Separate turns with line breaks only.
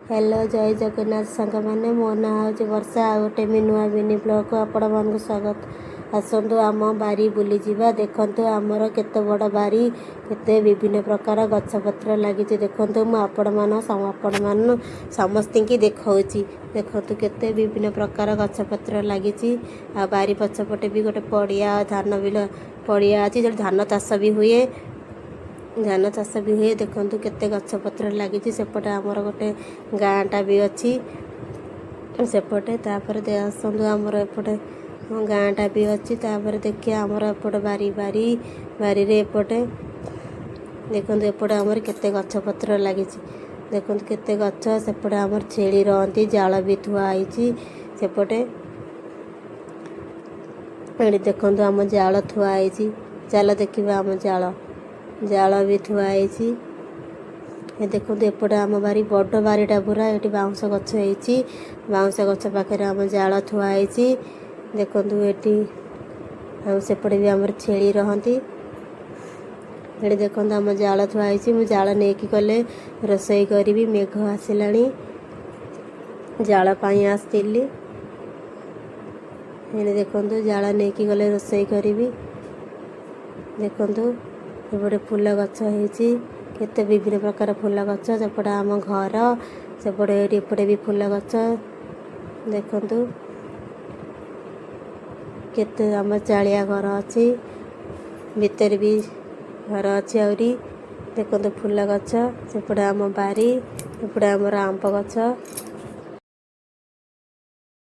Hello जय जगन्नाथ सांग मैंने मो ना हूँ वर्षा आ गोटे नुआ मिनी ब्लॉग आपण मान स्वागत। आसतु आम बारी बुली जावा। देखु आमर केते बड़ बारी केते विभिन्न प्रकार गछपत्र लगी। देखु मुझे समस्त की देखी देखु केते विभिन्न प्रकार गछपत्र लगी। आ बारी पछपटे भी गोटे पड़िया धान बिल पड़िया अच्छी जो धान चाष भी हुए धान चाष भी हुए। देखु केते गछपत्र लगी सेपटे आमर गोटे गाँटा भी अच्छी सेपटे तापर आसतु आमर एपटे गाँटा भी अच्छी तापर देखिए आमर एपटे बारी बारी बारी रे एपटे देखु एपटे आमर केते गछपत्र लगी। देखु केते गछ सेपटे आमर छेली रहती जाल भी थुआई सेपटे देखु आम जाल थुआई चल देखा आम जाल जाल भी थुआई। देखो एपटे आम बारी बड़ बारीटा पूरा ये बाउंश गछ होती बाउंश गछ पाखे आम जाल थुआई। देखु ये सेपटे भी आमर छेली रहती ये देखो आम जाल थुआई। मुझे जाल नहीं गले रोसई करी मेघ आसला जाल आसती देखु जाल नहीं गले रोसई करी। देखु एपटे फूल गछ होती केते विभिन्न प्रकार फूल गछ सेपटे आम घर सेपटे एपटे भी फूल गछ। देखु केते आम चालिया घर अच्छी भितर भी घर अच्छी आहरी। देखु फूल गछ सेपटे आम बारी एपटे आमर आंब गछ।